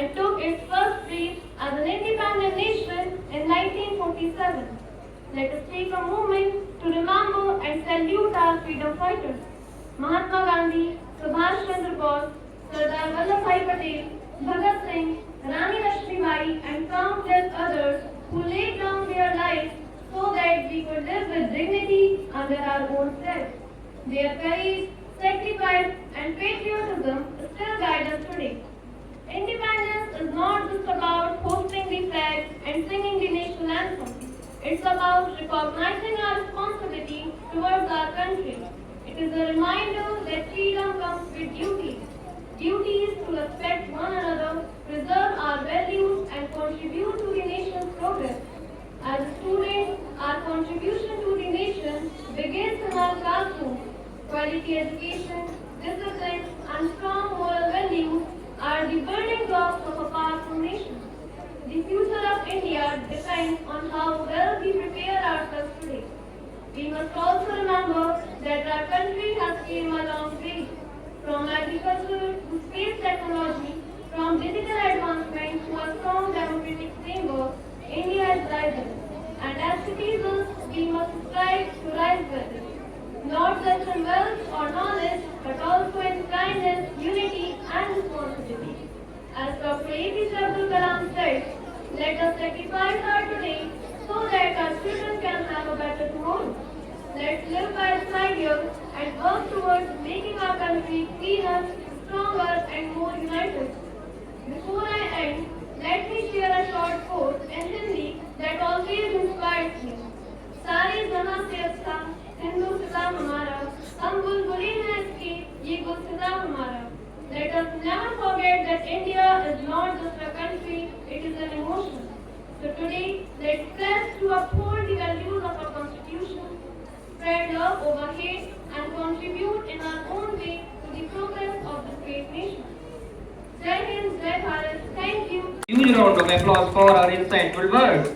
and took its first breath as an independent nation in 1947. Let us take a moment to remember and salute our freedom fighters. Mahatma Gandhi, Subhash Chandra Bose, Sardar Vallabhbhai Patel, Bhagat Singh, Rani Lakshmibai, and countless others who laid down their lives so that we could live with dignity under our own flag. Their courage, sacrifice, and patriotism still guide us today. Independence is not just about hosting the flag and singing the national anthem. It's about recognizing our responsibility towards our country. It is a reminder that freedom comes with duties. Duties to respect one another, preserve our values, and contribute to the nation's progress. As students, our contribution to the nation begins in our classrooms. Quality education, discipline, and strong moral values are the building blocks of a powerful nation. The future of India depends on how well we prepare ourselves today. We must also remember that our country has came a long way. From agriculture to space technology, from digital advancement to a strong democratic framework, India is rising. And as citizens, we must strive to rise with it. Not just in wealth or knowledge, but also in kindness, unity, and responsibility. As Dr. APJ Abdul Kalam said, let us sacrifice our today so that our children can have a better tomorrow. Let's live by this ideal and work towards making our country cleaner, stronger, and more united. Before I end, let me share a short quote in Hindi that always inspires me. सारे जहां से अच्छा हिंदुस्ता हमारा हम बुलबुली हैं इसकी ये गुलसिता हमारा. Let us never forget that India is not just a country, it is an emotion. So today, let's pledge to uphold the values of our constitution, spread love over hate, and contribute in our own way to the progress of this great nation. Jai Hind, Jai Bharat, thank you. Huge round of applause for our insightful words.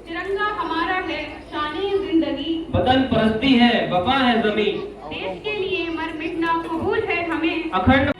तिरंगा हमारा है, शान-ए जिंदगी, वतन परस्ती है, वफा है ज़मीं, देश के लिए मर मिटना कबूल है हमें, अखंड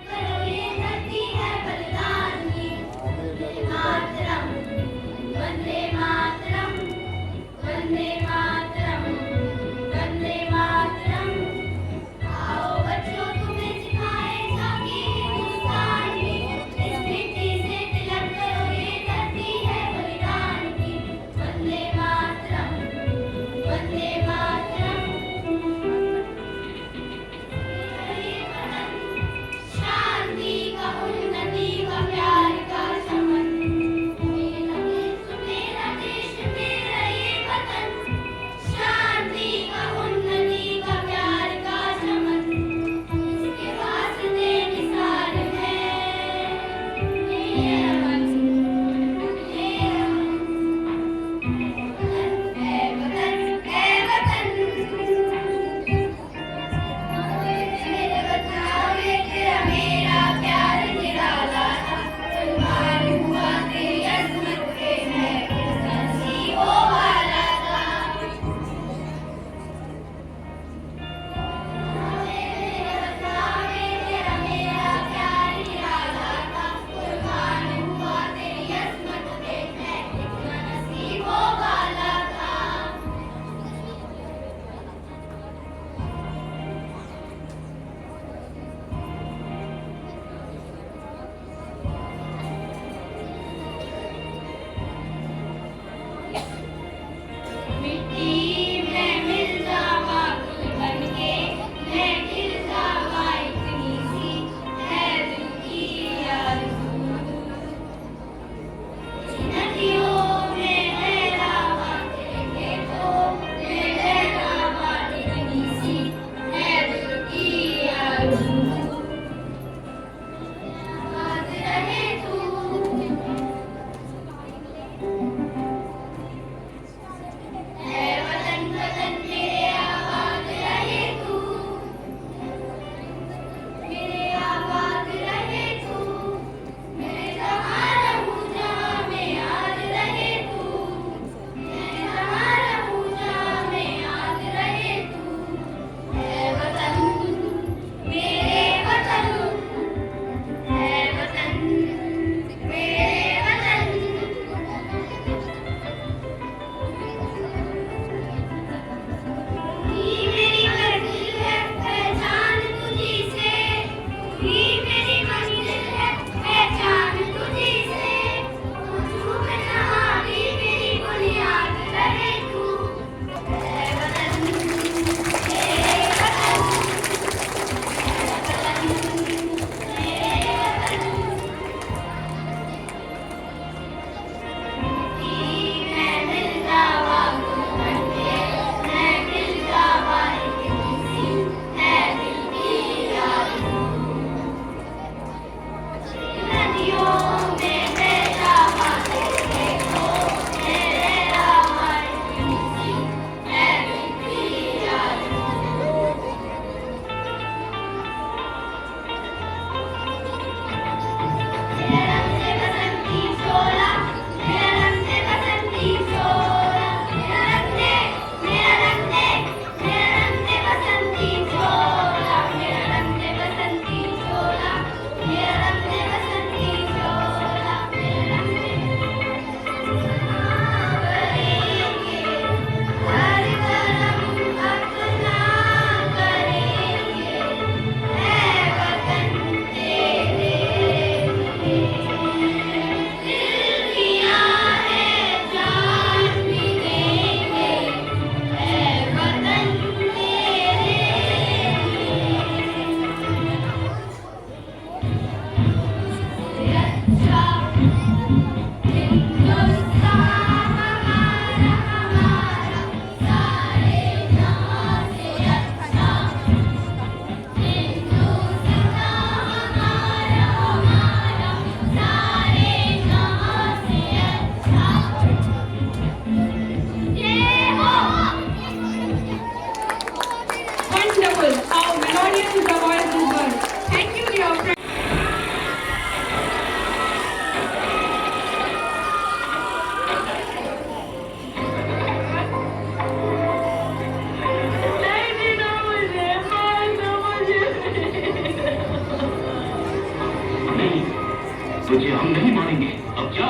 तुझे हम नहीं मानेंगे। अब जा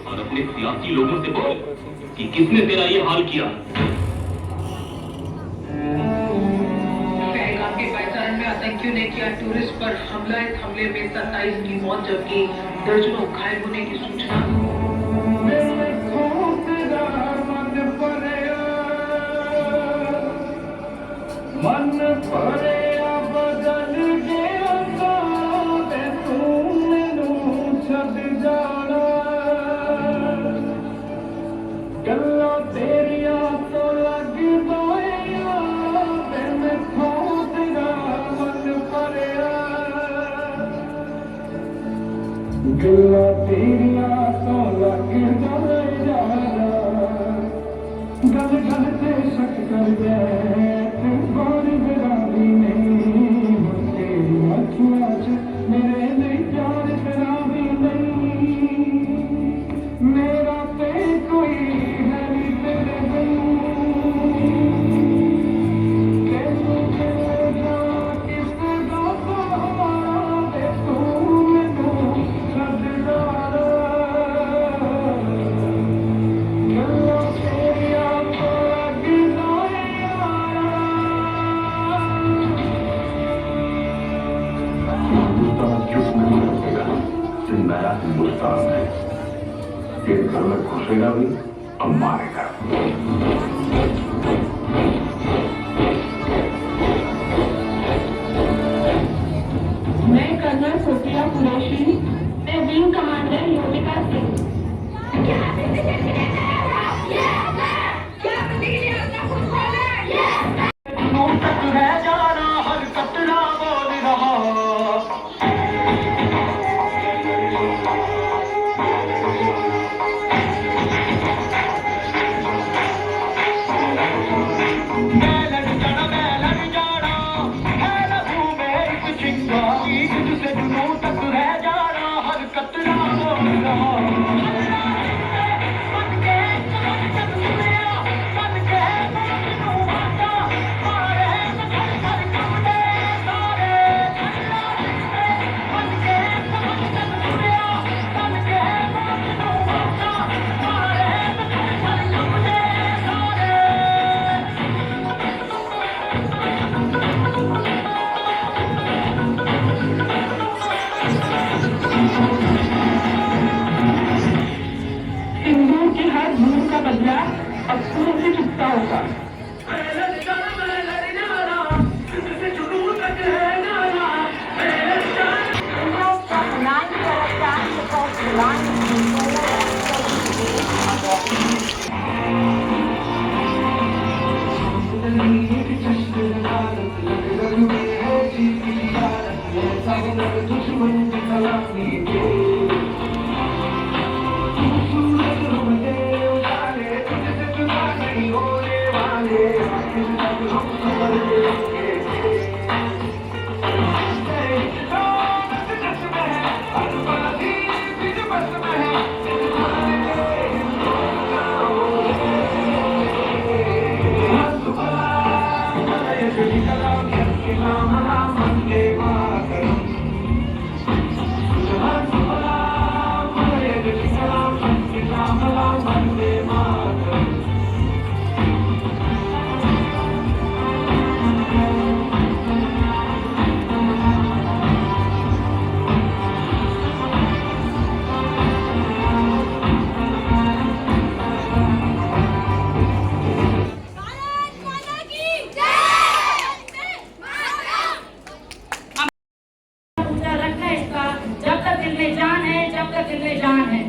और अपने सियासी लोगों से बोल कि किसने तेरा ये हाल किया। पहलगाम के पैंतारण में आतंकियों ने किया टूरिस्ट पर हमला। इस हमले में 27 की मौत जबकि दर्जनों घायल होने की सूचना। मन भरिया बदल गया ते तू मैनू छड़ जाना गल्लां तेरिया तो लगदा ते मैथों तेरा मन भरिया गल्लां तेरिया तो लगदा गल गल ते शक कर गए बारी बराबरी नहीं तेरी अखियां च मेरे लिए प्यार तेरा भी नहीं मेरा ते कोई है नहीं तेरे बिन कैसे जा किसका सहारा दे तू मैनू छड़ जाना गल्लां तेरिया तो लगदा चुप नहीं रखेगा। जिंदा हिंदुस्तान है, ये घर में घुसेगा भी और मारेगा। मैं कर्नल सोफिया कुरैशी, मैं विंग कमांडर योगिका सिंह। तक रह जाना हर कतरा बोल रहा मैं लड़ जाना है लहू में एक चिंगारी तुझसे जुनून तक रह जाना हर कतरा बोल रहा हिंदुओं की हर भूल का बदला अफसोस से चुकता होगा। जब तक दिल में जान है, जब तक दिल में जान है।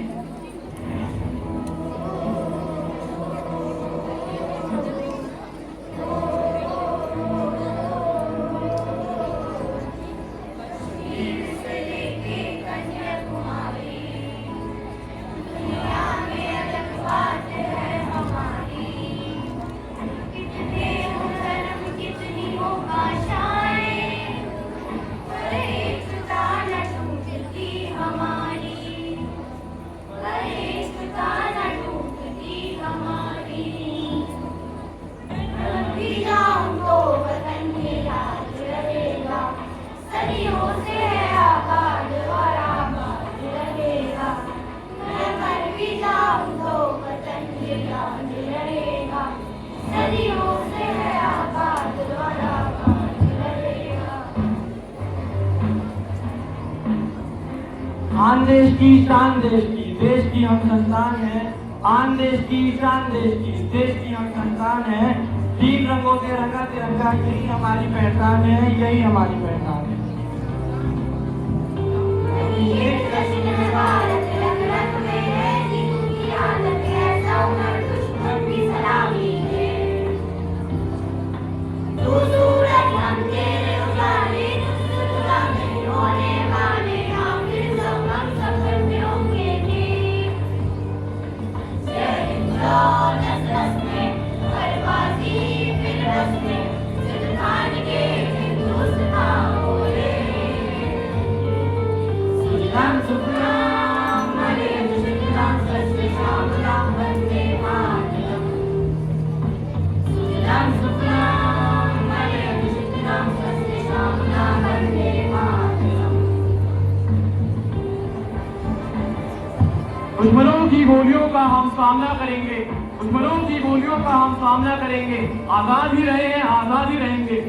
आन देश की शान देश की हम संतान है। आन देश की शान देश की हम संतान है। 3 रंगों से रंगा तिरंगा, यही हमारी पहचान है, यही हमारी पहचान है। दुश्मनों की गोलियों का हम सामना करेंगे, दुश्मनों की गोलियों का हम सामना करेंगे। आजाद ही रहे हैं, आजाद ही रहेंगे।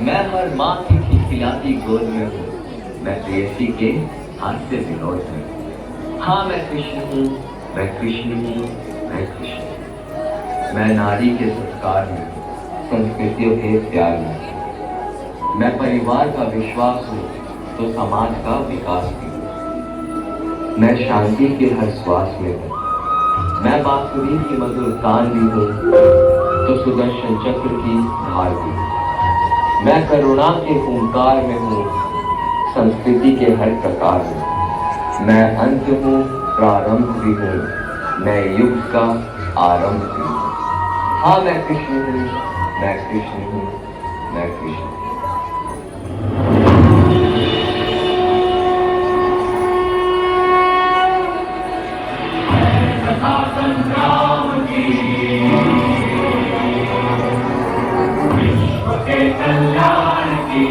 मैं हर माँ की खिलखिलाती गोद में हूँ, मैं प्रेयसी के हास्य विनोद में हूँ। हाँ मैं कृष्ण हूँ, मैं कृष्ण हूँ, मैं कृष्ण हूँ। मैं नारी के संस्कार में हूँ, संस्कृतियों के प्यार में हूँ। मैं परिवार का विश्वास हूँ तो समाज का विकास भी हूँ। मैं शांति के हर श्वास में हूँ। मैं बांसुरी की मधुर तान भी हूँ तो सुदर्शन चक्र की धार भी हूँ। मैं करुणा के ओंकार में हूँ, संस्कृति के हर प्रकार में। मैं अंत हूँ, प्रारंभ भी हूँ, नए युग का आरंभ भी हूँ। हाँ मैं कृष्ण हूँ, मैं कृष्ण हूँ, मैं कृष्ण हूँ। संग्राम की विश्व के कल्याण की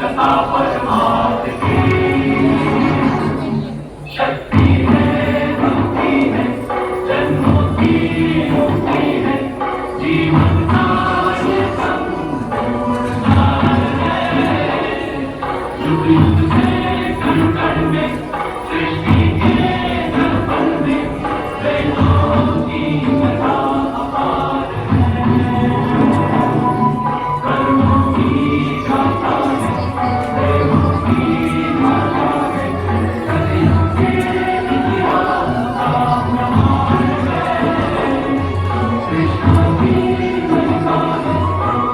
कथा परमार्थ की शक्ति है, भक्ति है, जन्मों की मुक्ति है, जीवन का ये संपूर्ण सार है। युग युग से कण में सृष्टि के दर्पण में वेदों की कथा अपार है। कर्मों की गाथा है, देवों की माता है, सदियों के इतिहास का प्रमाण है। कृष्ण की महिमा है,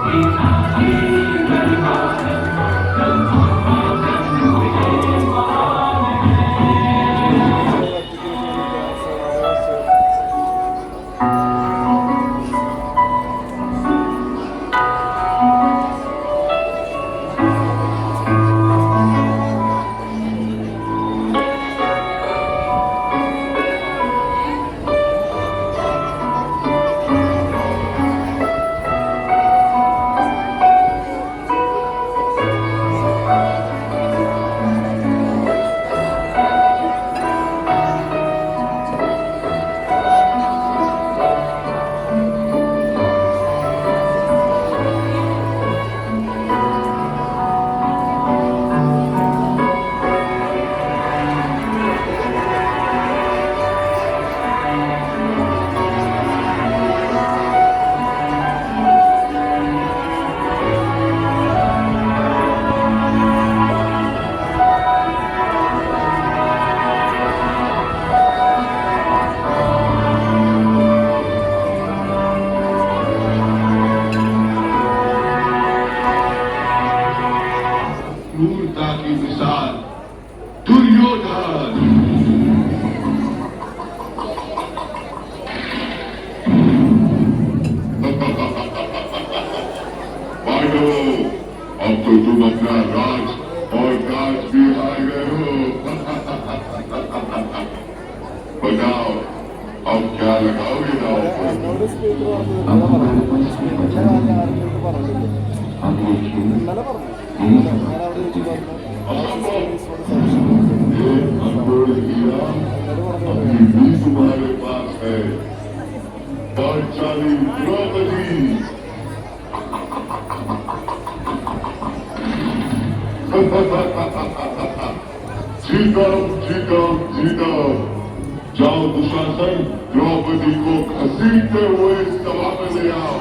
गीता की गरिमा है, जन्मों का जन्म ये महान है। किसान दुर्योधन। पांडवों, अब तो तुम अपना राज और काज भी हार गए हो। बताओ अब क्या लगाओगे दाव पर? अब हमारे पास में बचा नहीं। अब ये खेल यही समाप्त होती है। ये अनमोल हीरा अभी भी तुम्हारे पास है। पांचाली द्रौपदी। जीता। जाओ दुशासन, द्रौपदी को घसीटते हुए इस सभा में ले आओ।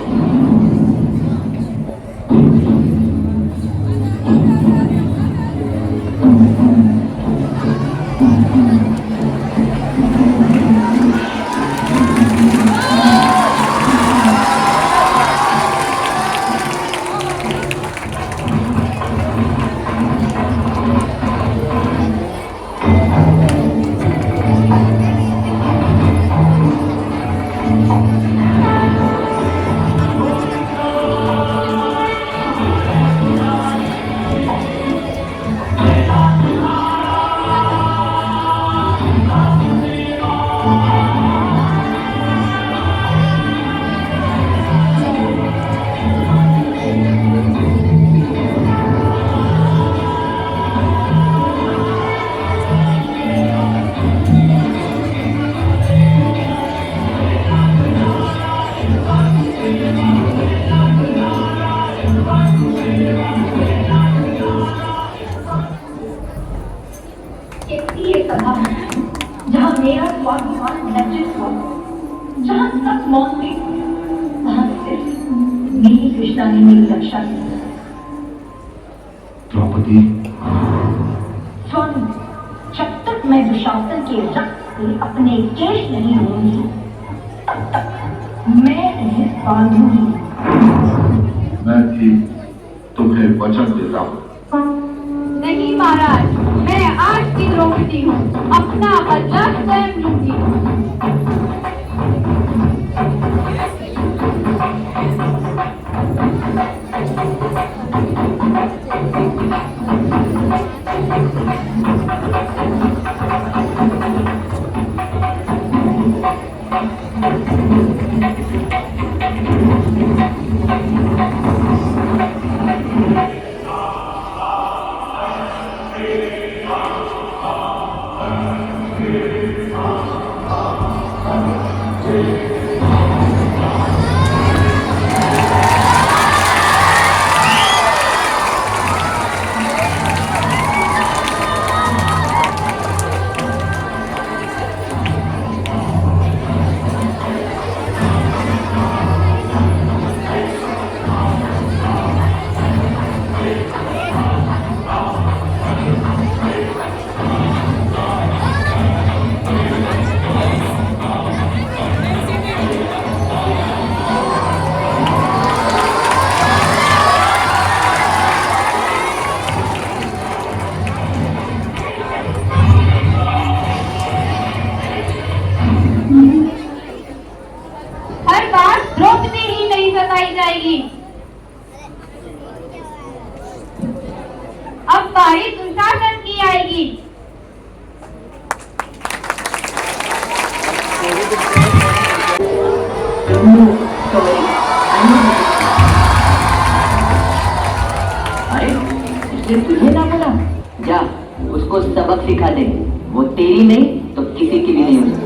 जहाँ मेरा स्वाभिमान लज्जित हुआ, जहाँ सब मौत थे, वहाँ सिर्फ मेरी कृष्णा ने मेरी रक्षा की। द्रौपदी, स्वामी, जब तक मैं दुशासन के रक्त से अपने केश नहीं धोऊंगी, तब तक मैं उन्हें बांधूंगी। मैं भी तुम्हें वचन देता हूँ। नहीं महाराज, मैं आज की द्रौपदी हूँ, अपना बदला स्वयं लूंगी। हर बार द्रौपदी ही नहीं सताई जाएगी। अब बारी दुशासन की आएगी। अरे, इसने तुझे ना बोला? जा, उसको सबक सिखा दे। वो तेरी नहीं तो किसी की भी नहीं हो सकती।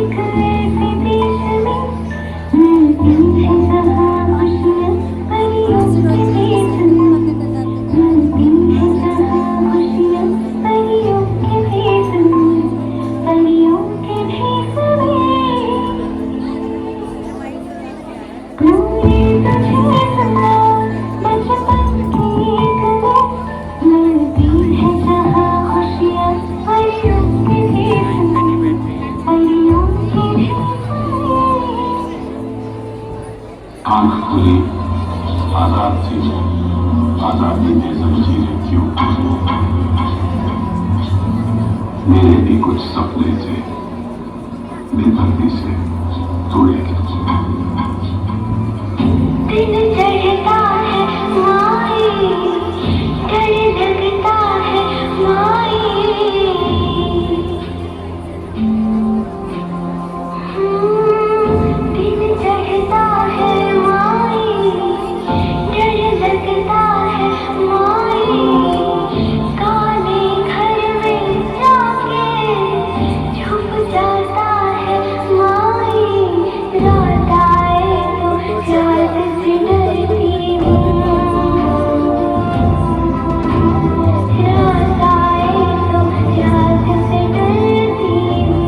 एक ऐसे देश में आंख खुली, आजाद थी, आजादी में जंजीरें क्यों? मेरे भी कुछ सपने थे, बेदर्दी से तोड़े गए। दिन चढ़ता है माई, डर लगता है माई, दिन चढ़ता है माई, डर लगता है माई, काले घर में जाके छुप जाता है माई, रात आए तो याद से डरती हूँ, रात आए तो याद से डरती हूँ,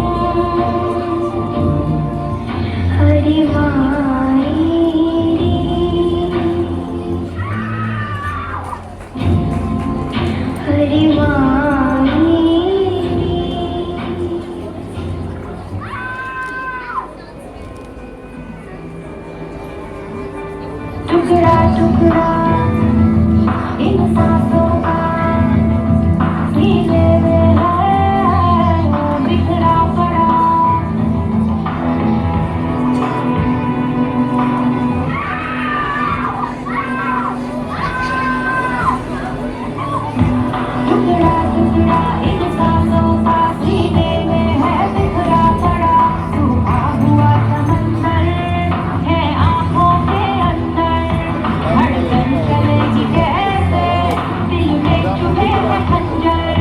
हरी माई, हरी माई। टुकड़ा टुकड़ा इन सांसों का सीने में है बिखरा पड़ा, टुकड़ा टुकड़ा इन सांसों का सीने में है बिखरा पड़ा, सूखा हुआ समंदर है आंखों के अंदर, धड़कन चलेगी कैसे दिल में चुभे है खंजर,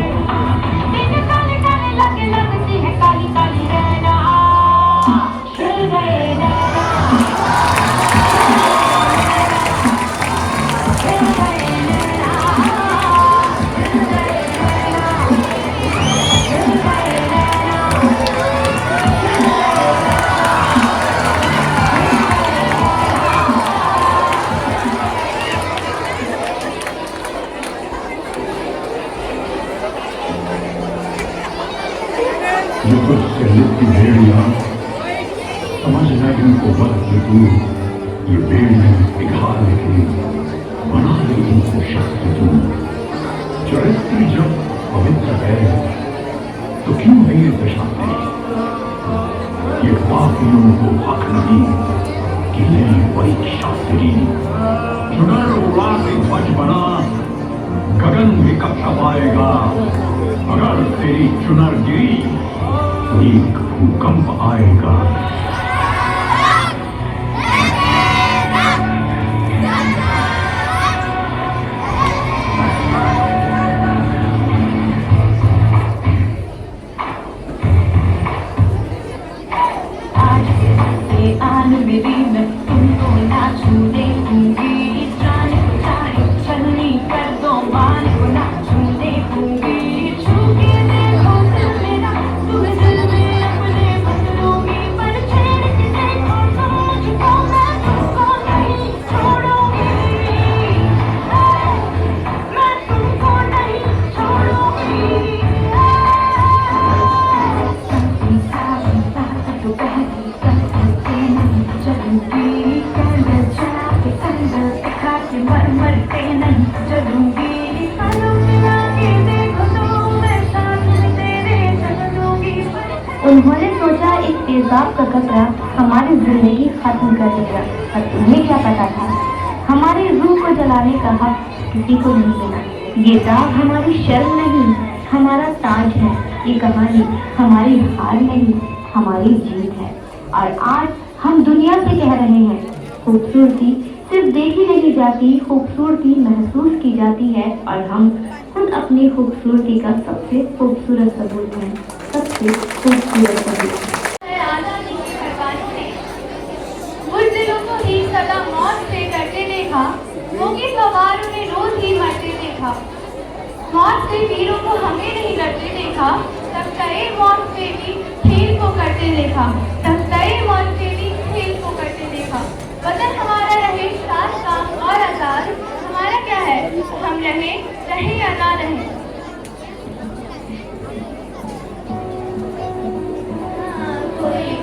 दिन काले काले लगे लगती है काली काली नैना, छिल गए नैना, छिल गए नैना, छिल गए नैना, छिल गए नैना। ये कुछ शहर की भेड़ियां समझ न इनको वक्त तू, ये भेड़ियां पिघा लेगी, बना ले इनको शस्त्र तू। चरित्र जब पवित्र है तो क्यों है ये दशा तेरी? ये पापियों को हक नहीं कि नहीं परीक्षा तेरी। चुनर उड़ा के ध्वज बना, गगन भी कक्षा पाएगा, अगर तेरी चुनर गिरी एक भूकंप आएगा। आज से आन मेरी मैं तुमको ना छूने दूंगी, जाने को चाहे चलनी कर दो मान को ना छूने दूंगी, छू के देखो दिल मेरा तुम्हें दिल में अपने बस लूंगी, पर छेड़ के देखो तो मुझको मैं तुमको नहीं छोड़ूंगी, मैं तुमको नहीं छोड़ूंगी। उन्होंने सोचा इस तेजाब का कतरा हमारी जिंदगी खत्म कर देगा, पर उन्हें क्या पता था हमारी रूह को जलाने का हक किसी को नहीं मिला। ये दाग हमारी शर्म नहीं, हमारा ताज है। ये कहानी हमारी हार नहीं, हमारी जीत है। और आज हम दुनिया से कह रहे हैं, खूबसूरती सिर्फ देखी नहीं जाती, खूबसूरती महसूस की जाती है, और हम खुद अपनी खूबसूरती का सबसे खूबसूरत सबूत हैं, सबसे खूबसूरत सबूत हैं। आजादी के परवानों ने बुज़दिलों को ही सदा मौत से डरते देखा, मोगी सवार उन्हें रोज ही मरते देखा, मौत से वीरों को हमें नहीं डरते देखा, तब तय मौत से भी खेल को करते देखा, तब तय मौत से भी खेल को करते देखा। वतन हमारा रहे शान और आजाद, हमारा क्या है, हम रहे या ना रहे। कोई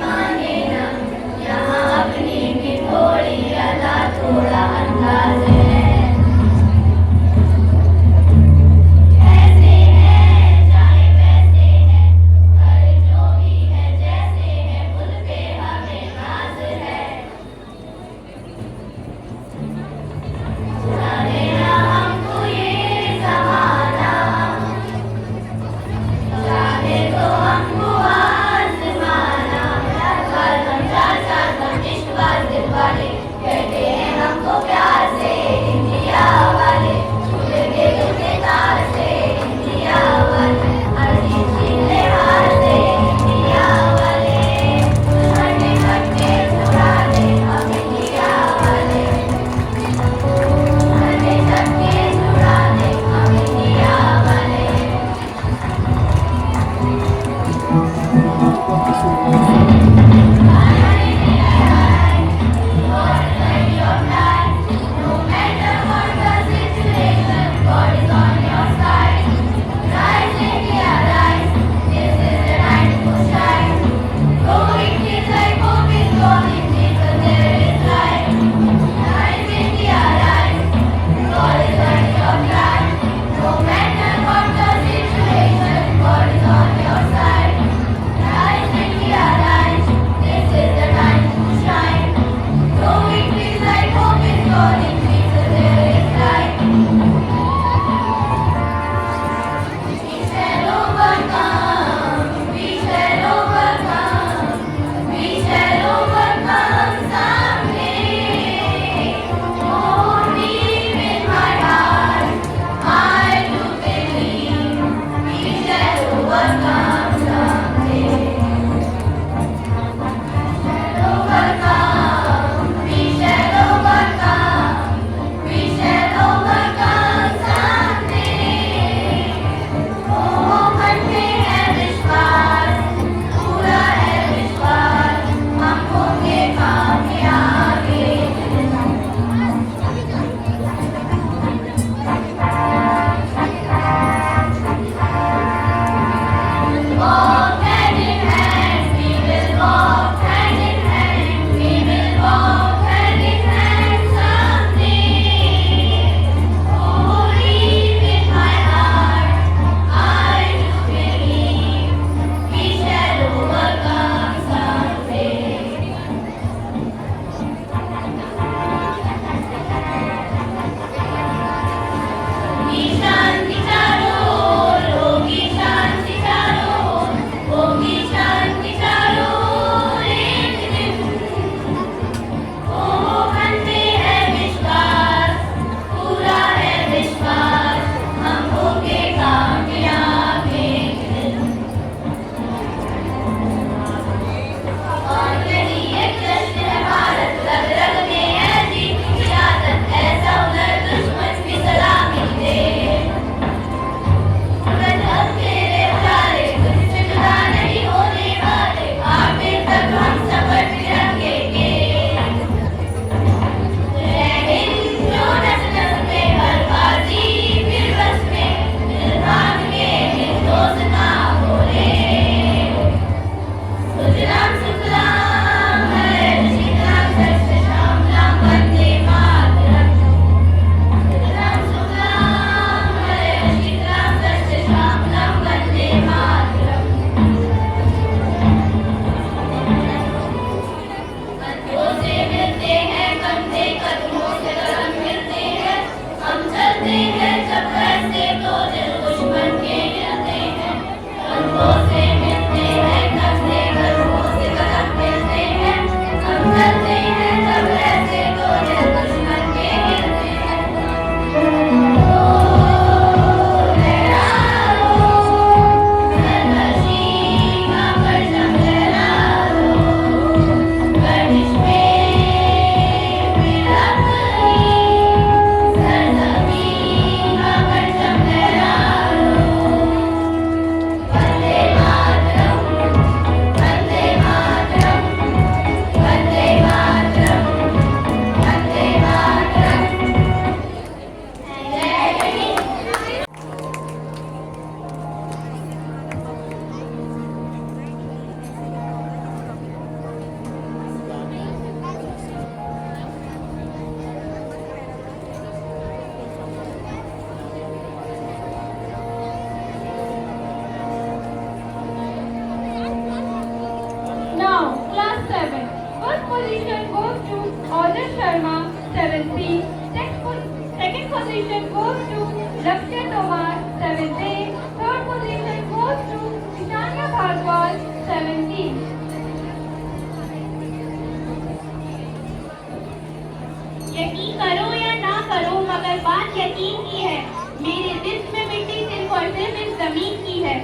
यकीन करो या ना करो मगर बात यकीन की है, मेरे जिस्म में मिट्टी सिर्फ और सिर्फ इस जमीन की है।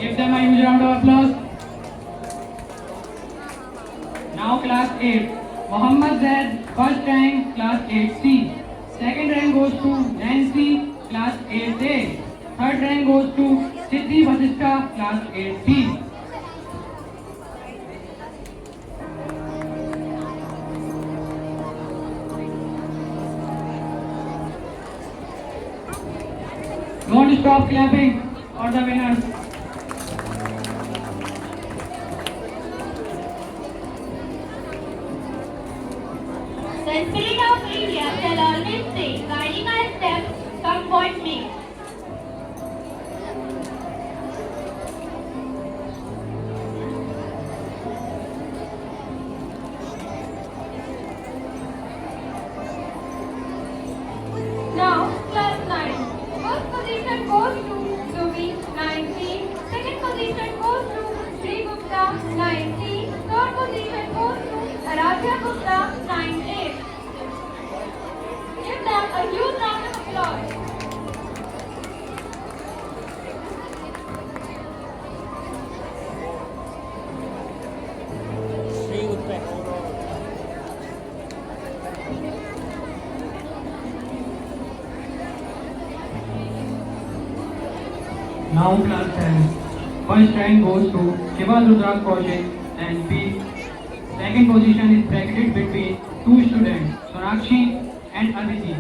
Give them a huge round of applause. Now class 8. Mohammed Zaid, first rank, class 8C. Second rank goes to Nancy, class 8A. Third rank goes to Siddhi Vasishtha, class 8B. Don't stop clapping for the winners. The spirit of India shall always stay, guiding our steps, come what may. Now, class 9. First position goes to Zubi, 9C. Second position goes to Sri Gupta, 9C. Third position goes to Aradhya Gupta, 9A. Give them a huge round of applause. Now class 10. First rank goes to Shiva Rudrak Kaushik and B. Second position is bracketed between two students, Sonakshi and Aditi.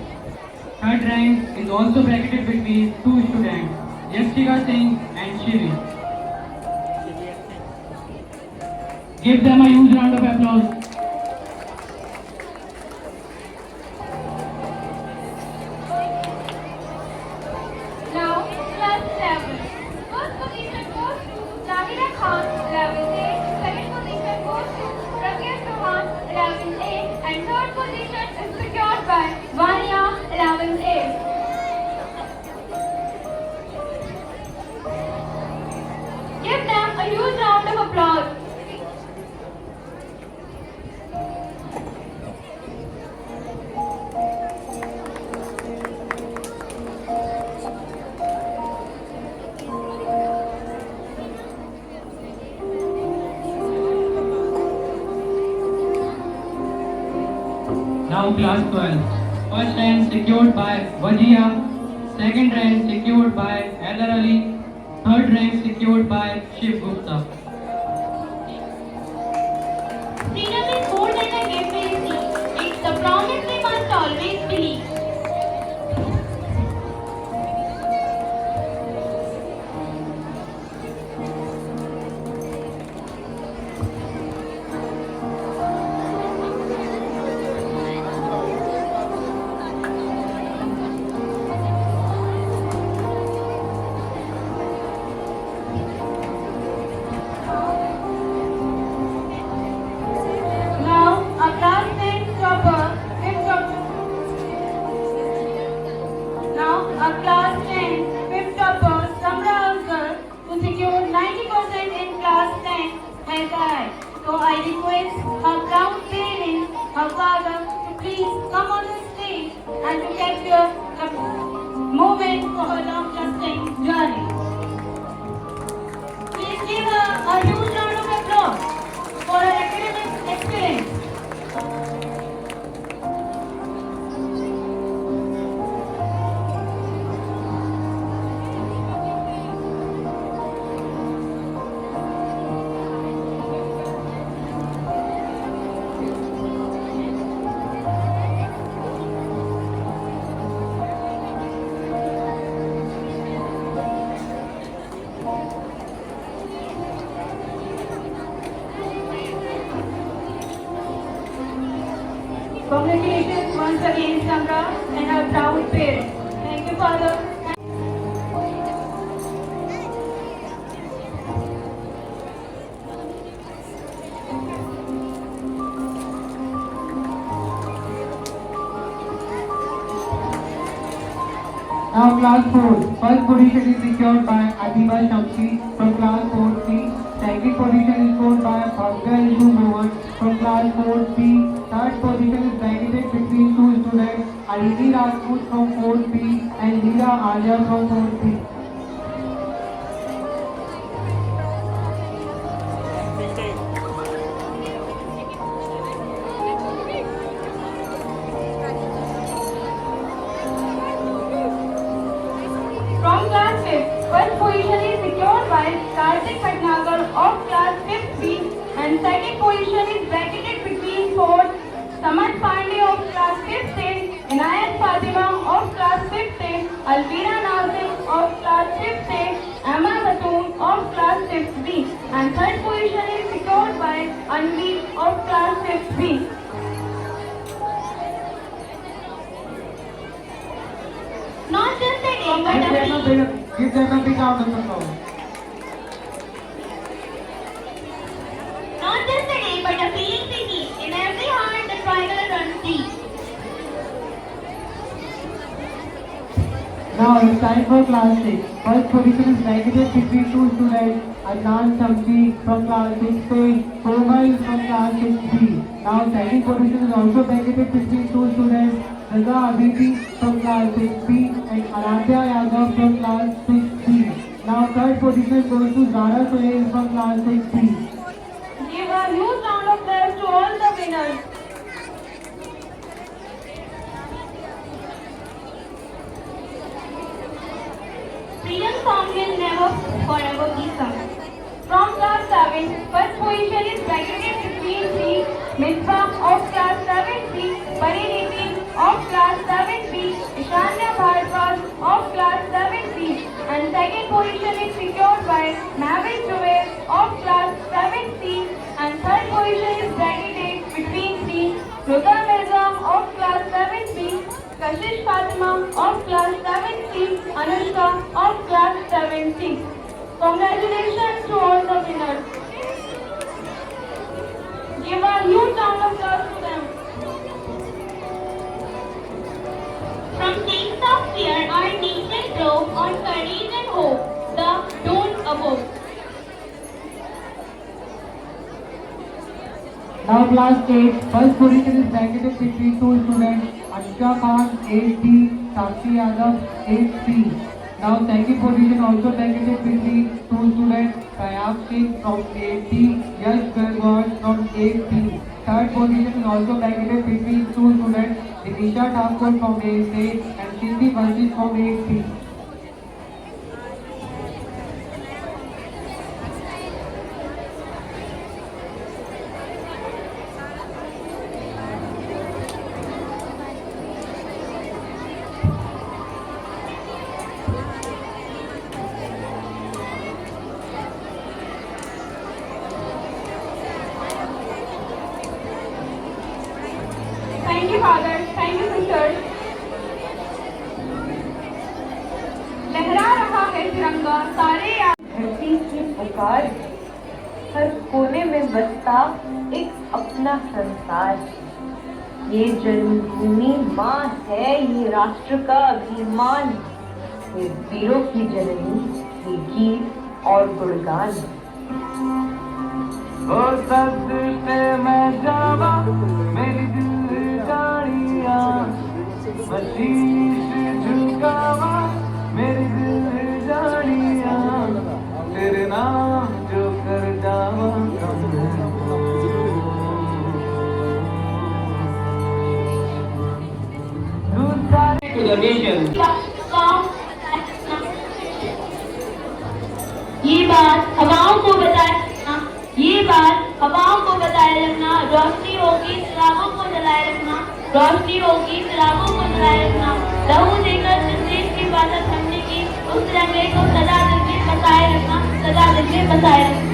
Third rank is also bracketed between two students, Yakshika Singh and Shivi. Give them a huge round of applause. Now, class 7. First position goes to Zahira Khan, 11A. Second position goes to Pragya Chauhan, 11A. And third position is secured by Vanya, 11A. Give them a huge round of applause. Now class 12. First rank secured by Wajia. Second rank secured by Heather Ali. Third rank secured by Shiv Gupta. Freedom is more than a gift we receive. It's the promise we must always believe. Now, a class 10 topper, fifth topper. Now, a class 10 fifth topper, Samra Azhar, who secured 90% in class 10, has arrived. So I request her proud parents, her father, to please come on the stage and to capture the moment for her long-lasting journey. Please give her a huge round of applause for her academic excellence. Congratulations once again, Samra, and her proud parents. Thank you, Father. Now class 4. First position is secured by Adiba Shamsi from class 4C. Second position is scored by Bhavya Ishu Mohan from class 4B. Third position is divided between two students, Aditi Rajput from 4B and Hira Arya from 4B. From class 5th, first position is secured by Kartik Bhatnagar of class 5B and second position is bracketed between 4th, Samad Pandey of class 5th, Inayat Fatima of class 5th, Alvira Nazim of class 5th, Emma Batoon of class 5B and third position is secured by Anvi of class 5B. Not just a game, but Give them a big round of applause. not just a day, but a feeling we keep. In every heart, the triangle runs deep. Now it's time for class 6. First position is divided between two students, Adnan Shamsi from class 6A, Komal from class 6B. Now second position is also divided between two students, Raza Abiti from class 6B and Aradhya Yadav from class 6B. Now third position goes to Zara Sohail from class 6B. Give a huge round of applause to all the winners. Freedom song will never forever be sung. From class 7, first position is bracketed between 3, Misbah of class 7C, Pariniti of class 7B, Ishanya Bhardwaj of class 7B and second position is secured by Mavin Jubair of class 7C and third position is bracketed between 3, Ruta Mirza of class 7B, Kashish Fatima of class 7C, Anushka of class 7C. Congratulations to all the winners. Give a huge round of applause to them. From Kings of Fear, our teacher drove on courage and hope, the don't above. Now class 8, first position is bracketed between two students, Anushka Khan 8D, Sakshi Yadav 8C. Now second position also bracketed between two students, Prayag Singh from 8D, Yash Gargwal from 8B. Third position is also bracketed between two students, Dinisha Thakur from 8A and Shindi Vashi from 8B. Thank you, Father. Thank you, sisters. लहरा रहा है तिरंगा सारे धरती की पुकार, हर कोने में बसता एक अपना संसार। ये जन्मभूमि माँ है, ये राष्ट्र का अभिमान, ये वीरों की जननी, ये गीत और गुणगान। ओ सदके मैं जावा मेरी दिल जानिया, शीश झुकावा मेरी दिल जानिया, तेरे नाम जो कर जावा To the nation. ये बात हवाओं को बताए रखना, ये बात हवाओं को बताए रखना, रोशनी होगी चिरागों को जलाए रखना, रोशनी होगी चिरागों को जलाए रखना, लहू देकर जिस देश की बात हमने की, उस तिरंगे को सदा दिल में बसाए रखना, सदा दिल में बसाए रखना।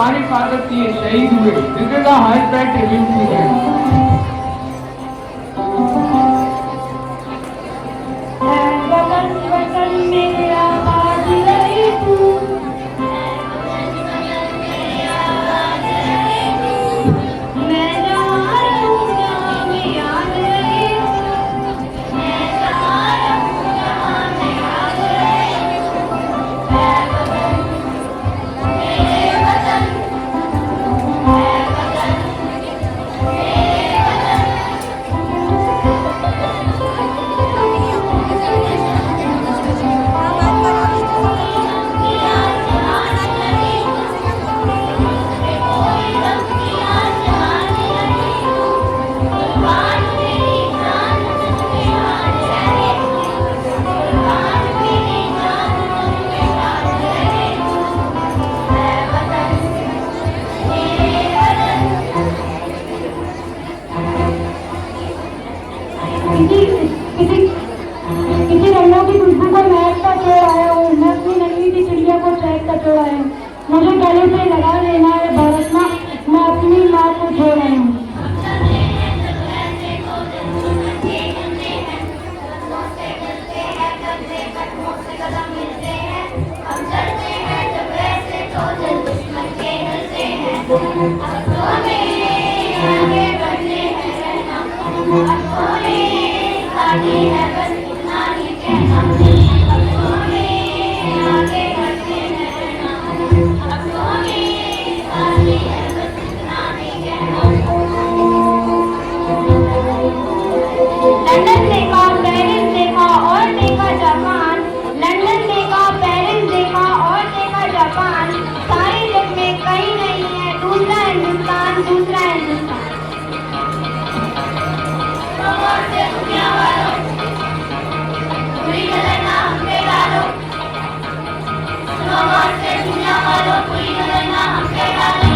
हमारी हिफाजत किए शहीद हुए। This is the highest tribute to them. वतन वतन मेरे आवाज रही तू, मैं जहाँ रहूँ जहाँ में याद रही तू, मैं जहाँ रहूँ जहाँ में याद रही तू, है वतन मेरे वतन, है वतन मेरे वतन। किसी रंगों की खुशबू को महकता छोड़ आया हूँ, मैं अपनी नन्ही सी चिड़िया को चहकता छोड़ आया हूँ। मुझे गले से लगा लेना है भारत माँ, मैं अपनी माँ को छोड़ आया हूँ। लंदन देखा, पेरिस देखा और देखा जापान, लंदन देखा, पेरिस देखा और देखा जापान, सारे जग में कहीं नहीं है दूसरा हिंदुस्तान, दूसरा हिंदुस्तान। से दुनिया वालों, पूरी नजर ना हम पे डालो, से दुनिया वालों, पूरी नजर ना हम पे डालो।